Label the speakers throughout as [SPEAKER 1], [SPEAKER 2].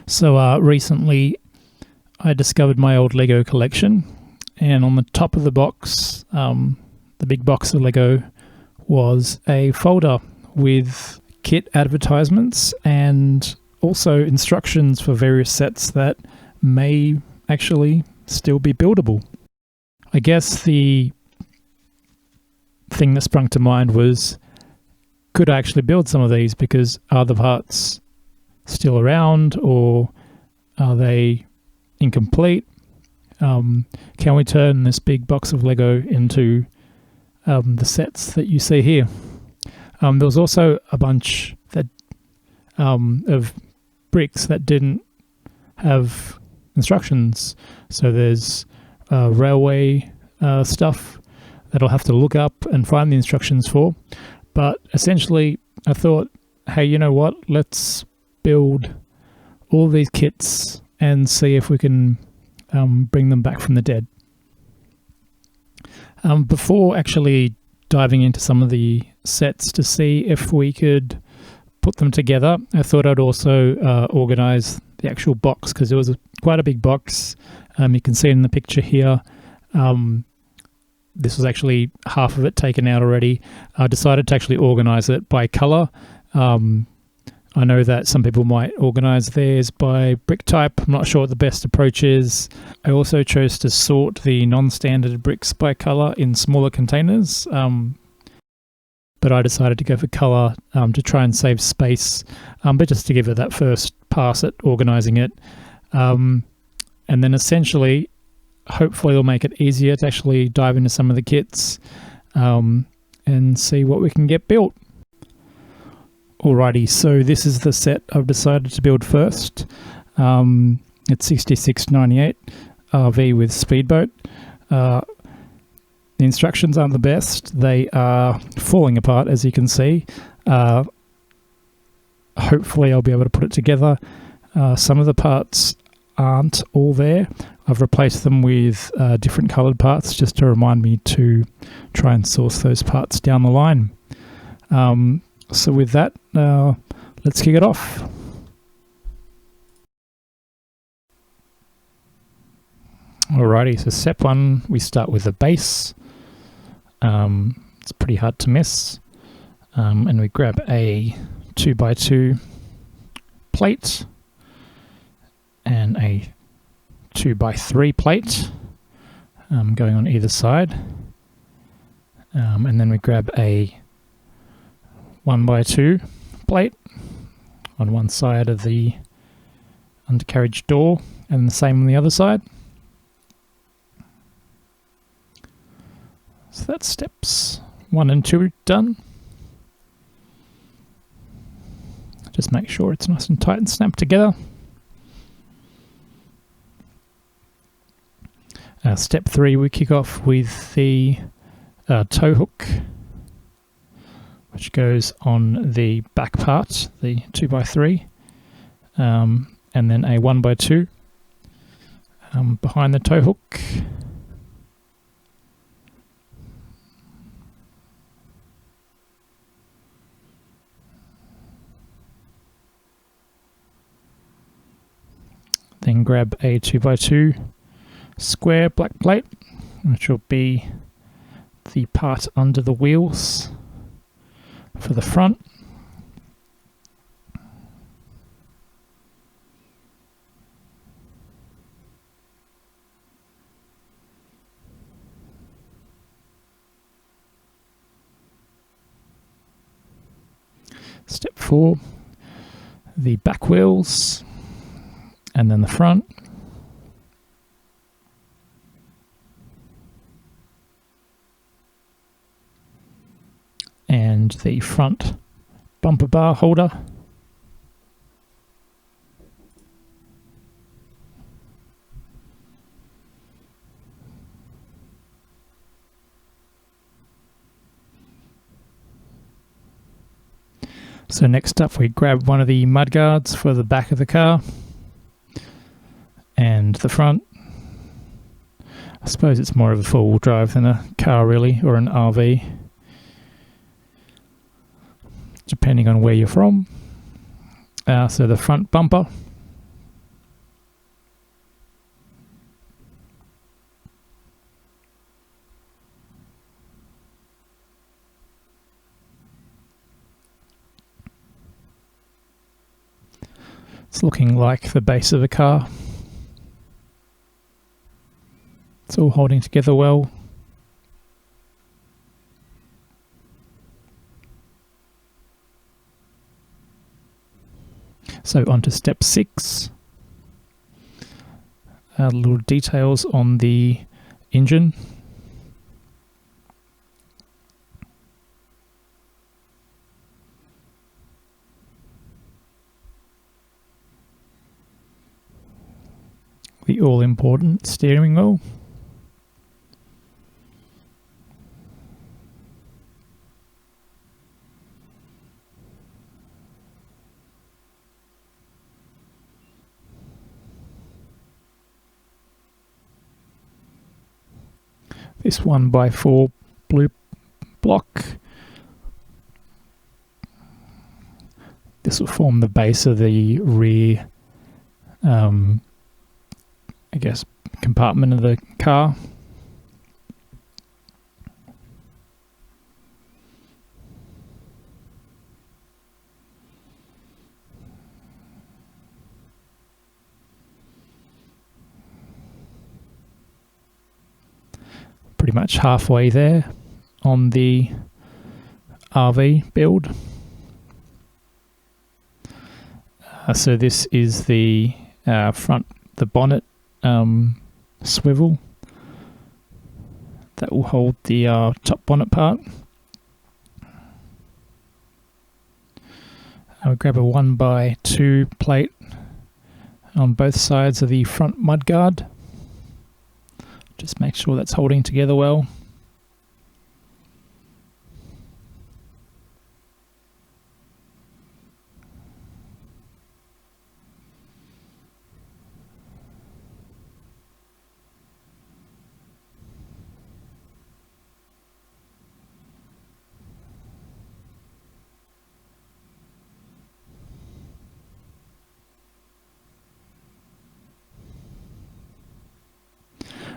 [SPEAKER 1] So recently I discovered my old Lego collection, and on the top of the box, the big box of Lego, was a folder with kit advertisements and also instructions for various sets that may actually still be buildable. I guess the thing that sprung to mind was, could I actually build some of these, because are the parts still around or are they incomplete? Can we turn this big box of Lego into the sets that you see here? There was also a bunch that of bricks that didn't have instructions. So there's railway stuff that I'll have to look up and find the instructions for. But essentially, I thought, hey, you know what? Let's build all these kits and see if we can bring them back from the dead. Before actually diving into some of the sets to see if we could put them together, I thought I'd also organise the actual box, because it was quite a big box. You can see it in the picture here. This was actually half of it taken out already. I decided to actually organise it by colour. I know that some people might organise theirs by brick type. I'm not sure what the best approach is. I also chose to sort the non-standard bricks by colour in smaller containers, but I decided to go for colour to try and save space, but just to give it that first pass at organising it. And then essentially, hopefully it'll make it easier to actually dive into some of the kits and see what we can get built. Alrighty, so this is the set I've decided to build first. It's 6698 RV with Speedboat. The instructions aren't the best. They are falling apart, as you can see. Hopefully I'll be able to put it together. Some of the parts aren't all there. I've replaced them with different coloured parts just to remind me to try and source those parts down the line. So with that, let's kick it off. Alrighty, so step one, we start with the base. It's pretty hard to miss. And we grab a 2x2 plate and a 2x3 plate going on either side. And then we grab a 1x2 plate on one side of the undercarriage door, and the same on the other side. So that's steps 1 and 2 done. Just make sure it's nice and tight and snapped together. Step 3, we kick off with the tow hook, which goes on the back part, the 2x3, and then a 1x2 behind the tow hook. Then grab a 2x2 square black plate, which will be the part under the wheels for the front. Step 4, the back wheels, and then the front. And the front bumper bar holder. So next up, we grab one of the mudguards for the back of the car and the front. I suppose it's more of a four-wheel drive than a car really, or an RV, depending on where you're from. So the front bumper, It's looking like the base of a car. It's all holding together well. So on to step 6. Little details on the engine. The all-important steering wheel. This 1x4 blue block. This will form the base of the rear, I guess, compartment of the car. Pretty much halfway there on the RV build. So this is the front, the bonnet swivel that will hold the top bonnet part. I'll grab a 1x2 plate on both sides of the front mudguard. Just make sure that's holding together well.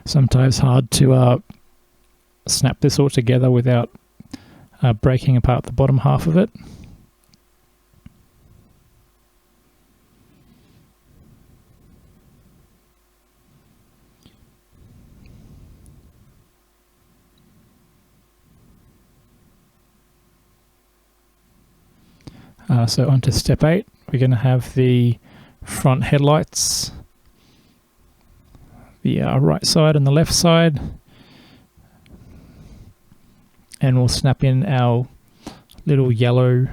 [SPEAKER 1] Sometimes hard to snap this all together without breaking apart the bottom half of it. So on to step 8, we're going to have the front headlights, the right side and the left side, and we'll snap in our little yellow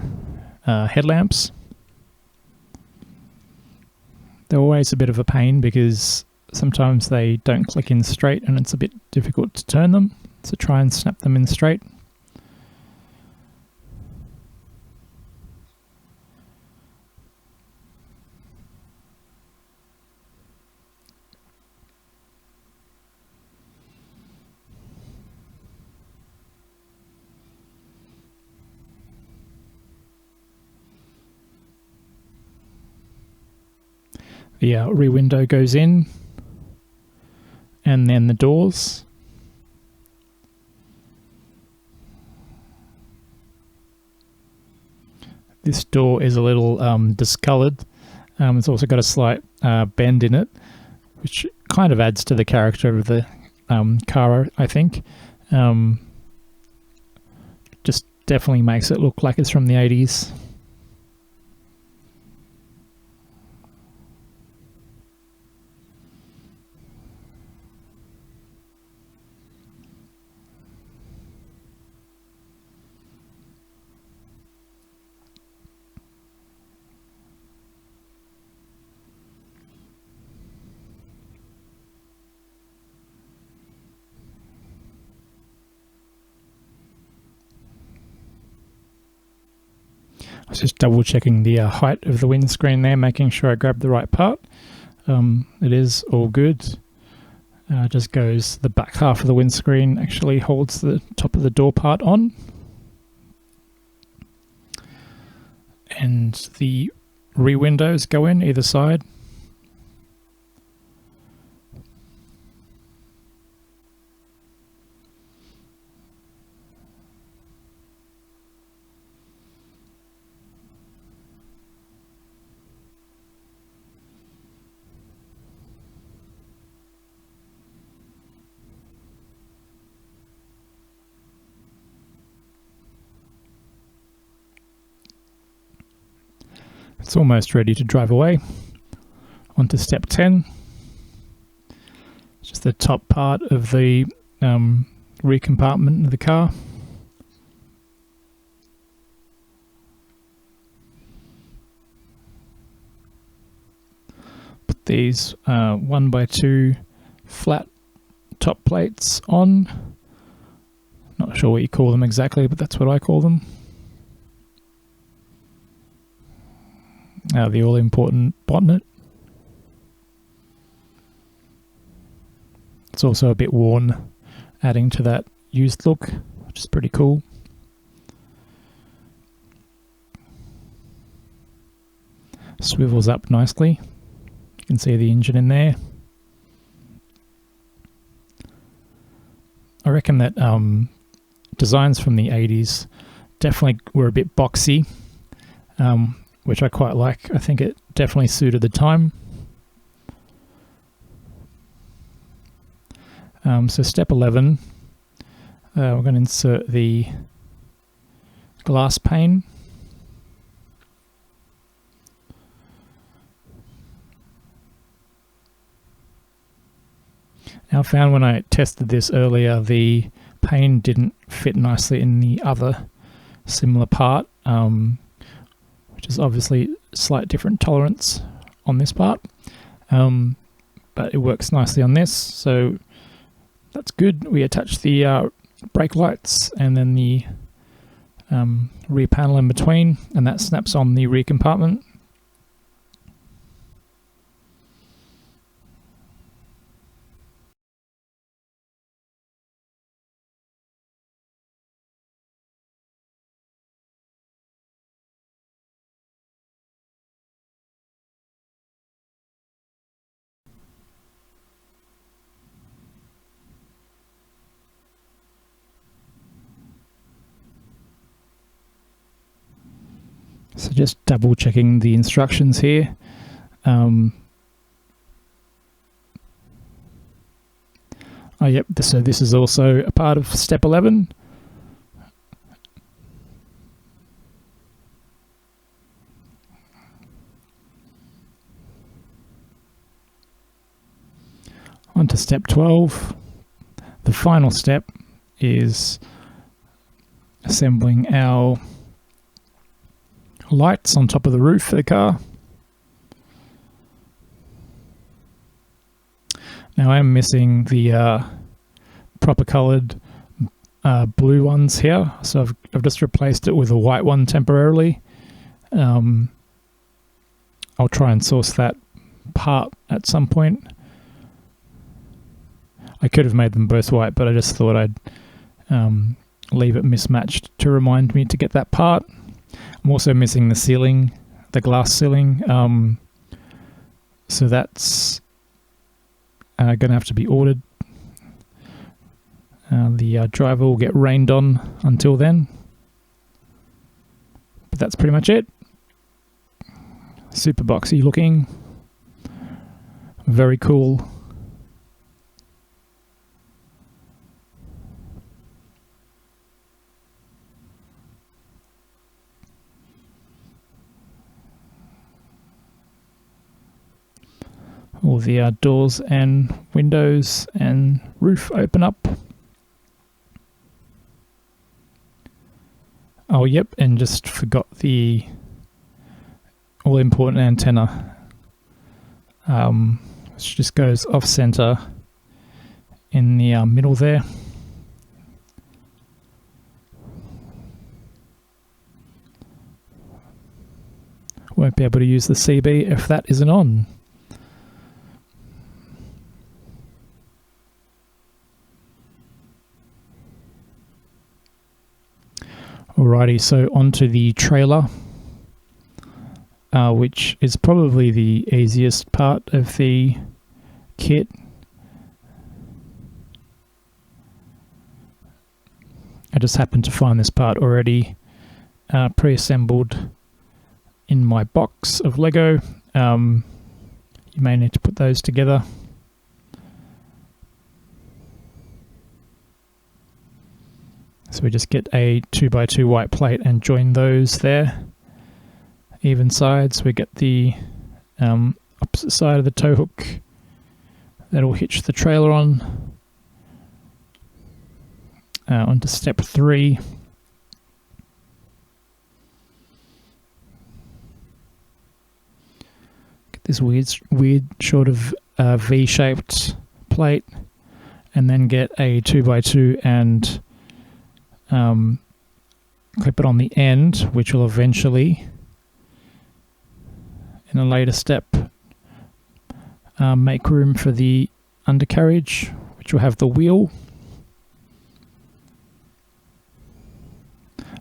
[SPEAKER 1] headlamps. They're always a bit of a pain because sometimes they don't click in straight and it's a bit difficult to turn them, so try and snap them in straight. The rear window goes in, and then the doors. This door is a little discoloured. It's also got a slight bend in it, which kind of adds to the character of the car, I think. Just definitely makes it look like it's from the 80s. I was just double checking the height of the windscreen there, making sure I grabbed the right part. It is all good. Just goes, the back half of the windscreen actually holds the top of the door part on. And the rear windows go in either side. It's almost ready to drive away. On to step 10. Just the top part of the rear compartment of the car. Put these 1x2 flat top plates on. Not sure what you call them exactly, but that's what I call them. Now the all-important bonnet. It's also a bit worn, adding to that used look, which is pretty cool. Swivels up nicely. You can see the engine in there. I reckon that designs from the 80s definitely were a bit boxy, which I quite like. I think it definitely suited the time. So step 11, we're going to insert the glass pane. Now I found when I tested this earlier, the pane didn't fit nicely in the other similar part, which is obviously slight different tolerance on this part, but it works nicely on this, so that's good. We attach the brake lights and then the rear panel in between, and that snaps on the rear compartment. So just double checking the instructions here. Oh yep, so this is also a part of step 11. On to step 12. The final step is assembling our lights on top of the roof for the car. Now I am missing the proper coloured blue ones here, so I've just replaced it with a white one temporarily. I'll try and source that part at some point. I could have made them both white, but I just thought I'd leave it mismatched to remind me to get that part. I'm also missing the ceiling, the glass ceiling, so that's going to have to be ordered. The driver will get rained on until then, but that's pretty much it. Super boxy looking, very cool. All the doors and windows and roof open up. Oh yep, and just forgot the all-important antenna, which just goes off-center in the middle there. Won't be able to use the CB if that isn't on. Alrighty, so onto the trailer, which is probably the easiest part of the kit. I just happened to find this part already pre-assembled in my box of Lego. You may need to put those together. So we just get a 2x2 white plate and join those there even sides. We get the opposite side of the tow hook that'll hitch the trailer on. Onto step 3. Get this weird sort of V-shaped plate, and then get a 2x2 and clip it on the end, which will eventually, in a later step, make room for the undercarriage, which will have the wheel.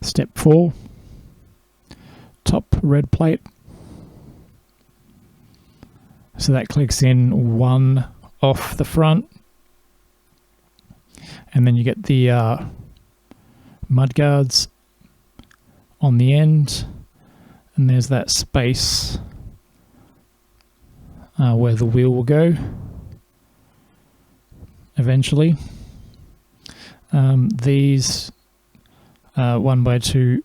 [SPEAKER 1] Step 4, top red plate. So that clicks in one off the front, and then you get the mud guards on the end, and there's that space where the wheel will go eventually. These 1x2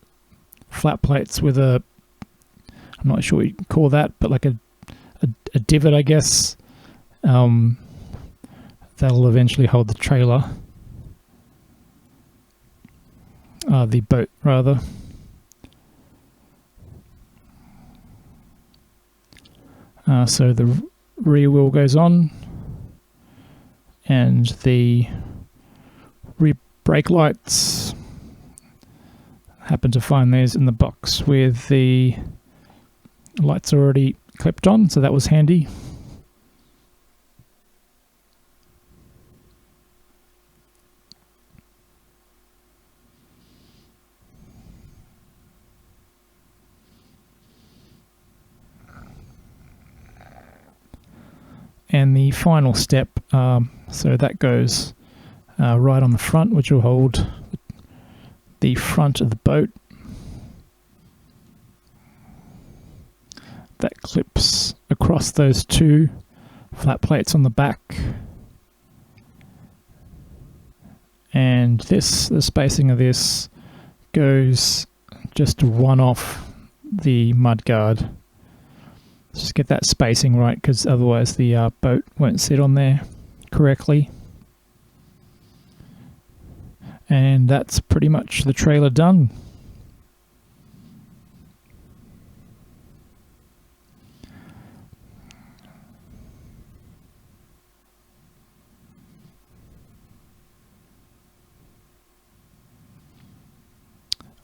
[SPEAKER 1] flat plates with a, I'm not sure what you call that, but like a divot, I guess, that'll eventually hold the trailer, the boat rather. So the rear wheel goes on, and the rear brake lights, happen to find these in the box with the lights already clipped on, so that was handy. And the final step, so that goes right on the front, which will hold the front of the boat. That clips across those 2 flat plates on the back. And the spacing of this goes just one off the mudguard. Just get that spacing right, because otherwise the boat won't sit on there correctly. And that's pretty much the trailer done.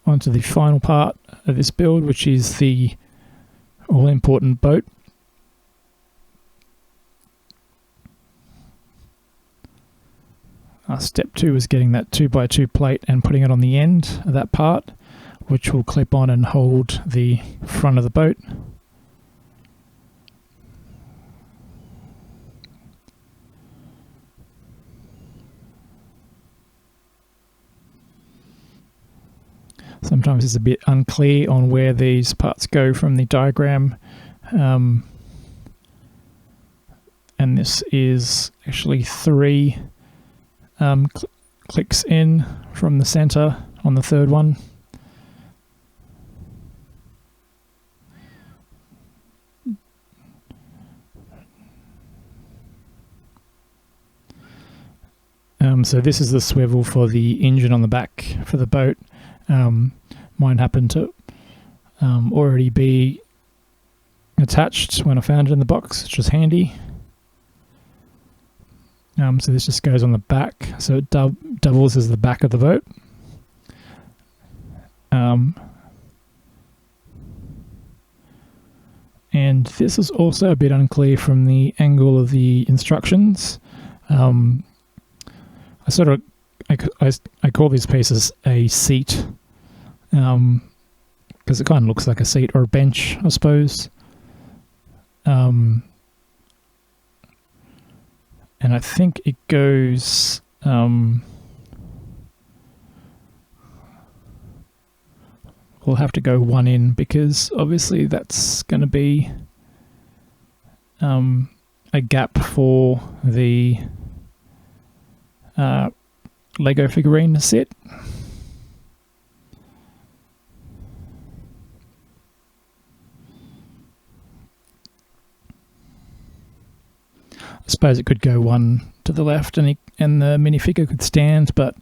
[SPEAKER 1] On to the final part of this build, which is the all-important boat. Step 2 is getting that 2x2 plate and putting it on the end of that part, which will clip on and hold the front of the boat. Sometimes it's a bit unclear on where these parts go from the diagram, and this is actually 3 clicks in from the center on the third one. So this is the swivel for the engine on the back for the boat. Mine happened to already be attached when I found it in the box, which was handy. So this just goes on the back, so it doubles as the back of the boat. And this is also a bit unclear from the angle of the instructions. I call these pieces a seat, because it kind of looks like a seat or a bench, I suppose. And I think it goes we'll have to go one in, because obviously that's going to be a gap for the Lego figurine to sit. I suppose it could go one to the left and the minifigure could stand, but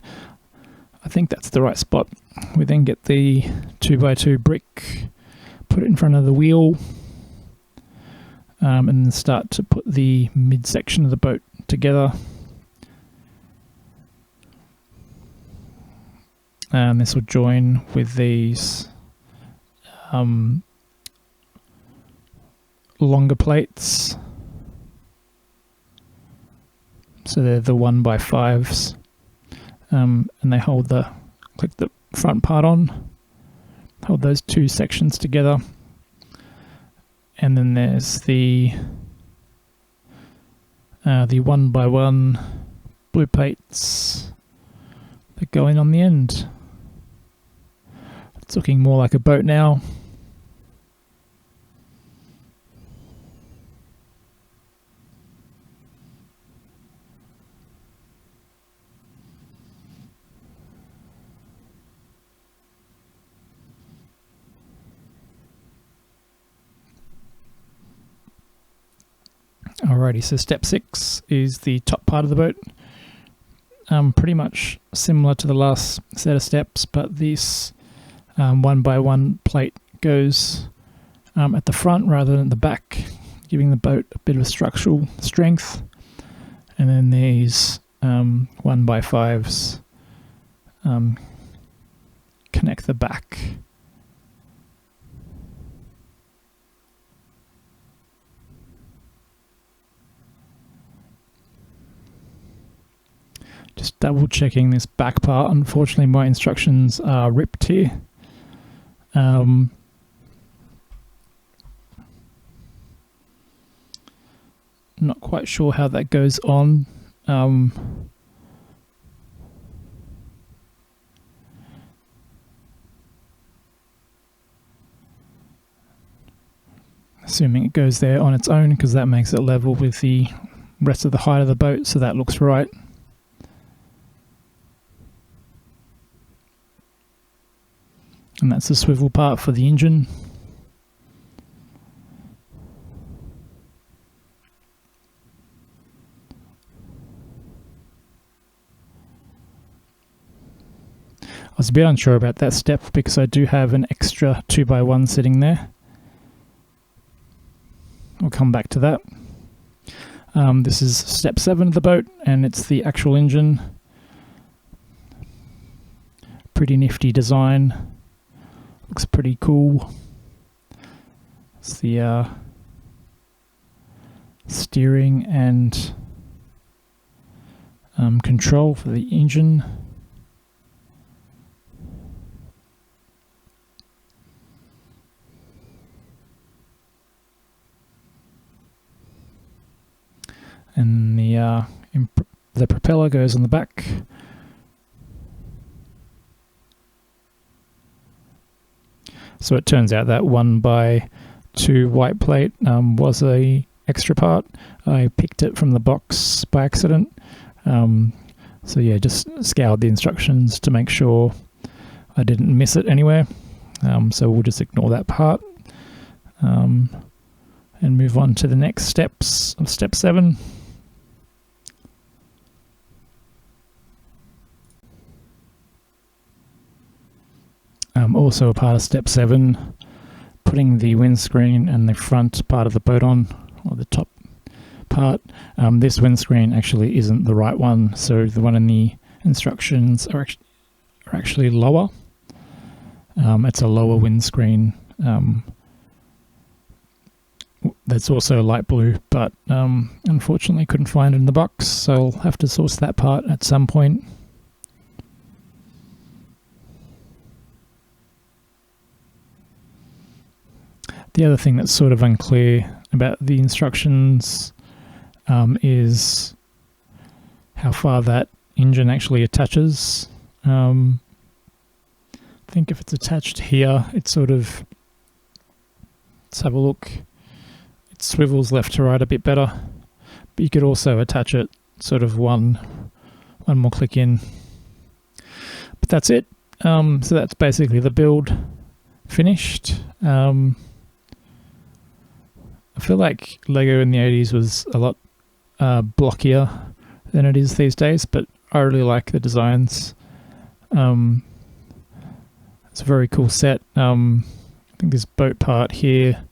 [SPEAKER 1] I think that's the right spot. We then get the 2x2 brick, put it in front of the wheel, and then start to put the midsection of the boat together. And this will join with these longer plates. So they're the 1x5s, and they hold click the front part on, hold those two sections together. And then there's the 1x1 blue plates that go in on the end. It's looking more like a boat now. Alrighty, so step 6 is the top part of the boat. Pretty much similar to the last set of steps, but this 1x1 plate goes at the front rather than the back, giving the boat a bit of structural strength. And then these 1x5s connect the back. Just double checking this back part. Unfortunately, my instructions are ripped here. Not quite sure how that goes on. Assuming it goes there on its own, because that makes it level with the rest of the height of the boat, so that looks right. And that's the swivel part for the engine. I was a bit unsure about that step because I do have an extra 2x1 sitting there. We'll come back to that. This is step 7 of the boat, and it's the actual engine. Pretty nifty design. Looks pretty cool. It's the steering and control for the engine. And the propeller goes on the back. So it turns out that 1x2 white plate was a extra part. I picked it from the box by accident. So yeah, just scoured the instructions to make sure I didn't miss it anywhere. So we'll just ignore that part and move on to the next steps of step 7. Also a part of step 7, putting the windscreen and the front part of the boat on, or the top part. This windscreen actually isn't the right one, so the one in the instructions are actually lower. It's a lower windscreen. That's also light blue, but unfortunately couldn't find it in the box, so I'll have to source that part at some point. The other thing that's sort of unclear about the instructions is how far that engine actually attaches. I think if it's attached here, it sort of, let's have a look, it swivels left to right a bit better, but you could also attach it sort of one more click in. But that's it. So that's basically the build finished. I feel like Lego in the 80s was a lot blockier than it is these days, but I really like the designs. It's a very cool set. I think this boat part here,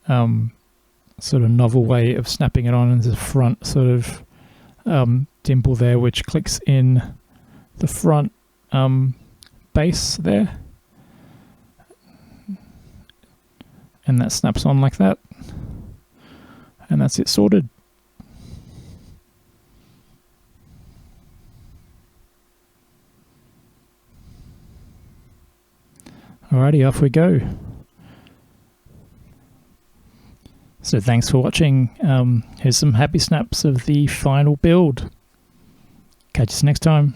[SPEAKER 1] sort of novel way of snapping it on, and there's a front sort of dimple there which clicks in the front base there, and that snaps on like that, and that's it sorted. Alrighty, off we go. So thanks for watching. Here's some happy snaps of the final build. Catch us next time.